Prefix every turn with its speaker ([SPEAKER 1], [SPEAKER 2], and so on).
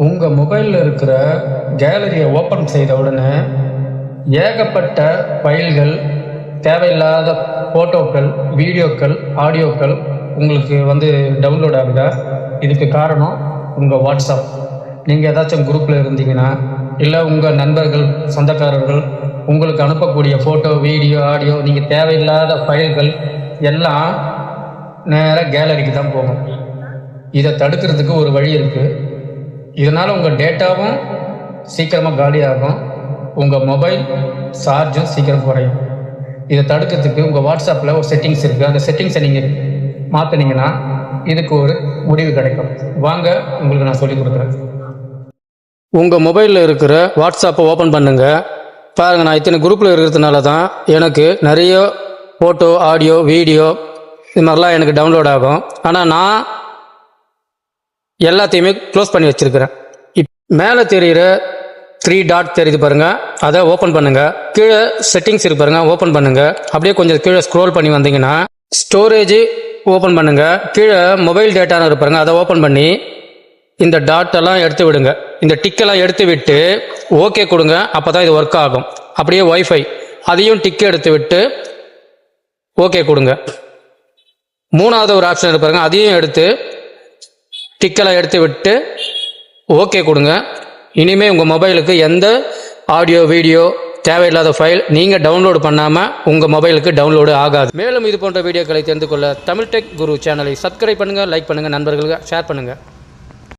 [SPEAKER 1] உங்கள் மொபைலில் இருக்கிற கேலரியை ஓப்பன் செய்த உடனே ஏகப்பட்ட ஃபைல்கள், தேவையில்லாத ஃபோட்டோக்கள், வீடியோக்கள், ஆடியோக்கள் உங்களுக்கு டவுன்லோட் ஆகுதா? இதுக்கு காரணம் உங்கள் வாட்ஸ்அப். நீங்கள் ஏதாச்சும் குரூப்பில் இருந்தீங்கன்னா, இல்லை உங்கள் நண்பர்கள், சொந்தக்காரர்கள் உங்களுக்கு அனுப்பக்கூடிய ஃபோட்டோ, வீடியோ, ஆடியோ, நீங்கள் தேவையில்லாத ஃபைல்கள் எல்லாம் நேராக கேலரிக்கு தான் போகும். இதை தடுக்கிறதுக்கு ஒரு வழி இருக்குது. இதனால் உங்கள் டேட்டாவும் சீக்கிரமாக காலியாகும், உங்கள் மொபைல் சார்ஜும் சீக்கிரம் குறையும். இதை தடுக்கிறதுக்கு உங்கள் வாட்ஸ்அப்பில் ஒரு செட்டிங்ஸ் இருக்குது. அந்த செட்டிங்ஸை நீங்கள் மாற்றினீங்கன்னா இதுக்கு ஒரு முடிவு கிடைக்கும். வாங்க, உங்களுக்கு நான் சொல்லிக் கொடுக்குறேன். உங்கள் மொபைலில் இருக்கிற வாட்ஸ்அப்பை ஓப்பன் பண்ணுங்கள். பாருங்கள், நான் இத்தனை குரூப்பில் இருக்கிறதுனால தான் எனக்கு நிறைய ஃபோட்டோ, ஆடியோ, வீடியோ இது மாதிரிலாம் எனக்கு டவுன்லோட் ஆகும். ஆனால் நான் எல்லாத்தையுமே க்ளோஸ் பண்ணி வச்சுருக்கிறேன். மேலே தெரிகிற 3 டாட் தெரியுது பாருங்கள், அதை ஓப்பன் பண்ணுங்கள். கீழே செட்டிங்ஸ் இருக்கு பாருங்கள், ஓப்பன் பண்ணுங்கள். அப்படியே கொஞ்சம் கீழே ஸ்க்ரோல் பண்ணி வந்தீங்கன்னா ஸ்டோரேஜ் ஓப்பன் பண்ணுங்கள். கீழே மொபைல் டேட்டான்னு இருப்பாருங்க, அதை ஓப்பன் பண்ணி இந்த டாட்டெல்லாம் எடுத்து விடுங்க. இந்த டிக்கெல்லாம் எடுத்து விட்டு ஓகே கொடுங்க. அப்போ தான் இது ஒர்க் ஆகும். அப்படியே ஒய்ஃபை அதையும் டிக் எடுத்து விட்டு ஓகே கொடுங்க. மூணாவது ஒரு ஆப்ஷன் இருப்பாருங்க, அதையும் எடுத்து டிக்கெல்லாம் எடுத்து விட்டு ஓகே கொடுங்க. இனிமேல் உங்கள் மொபைலுக்கு எந்த ஆடியோ, வீடியோ, தேவையில்லாத ஃபைல் நீங்கள் டவுன்லோடு பண்ணாமல் உங்கள் மொபைலுக்கு டவுன்லோடு ஆகாது. மேலும் இது போன்ற வீடியோக்களை தெரிந்து கொள்ள தமிழ் டெக் குரு சேனலை சப்ஸ்கிரைப் பண்ணுங்கள், லைக் பண்ணுங்கள், நண்பர்களுக்கு ஷேர் பண்ணுங்கள்.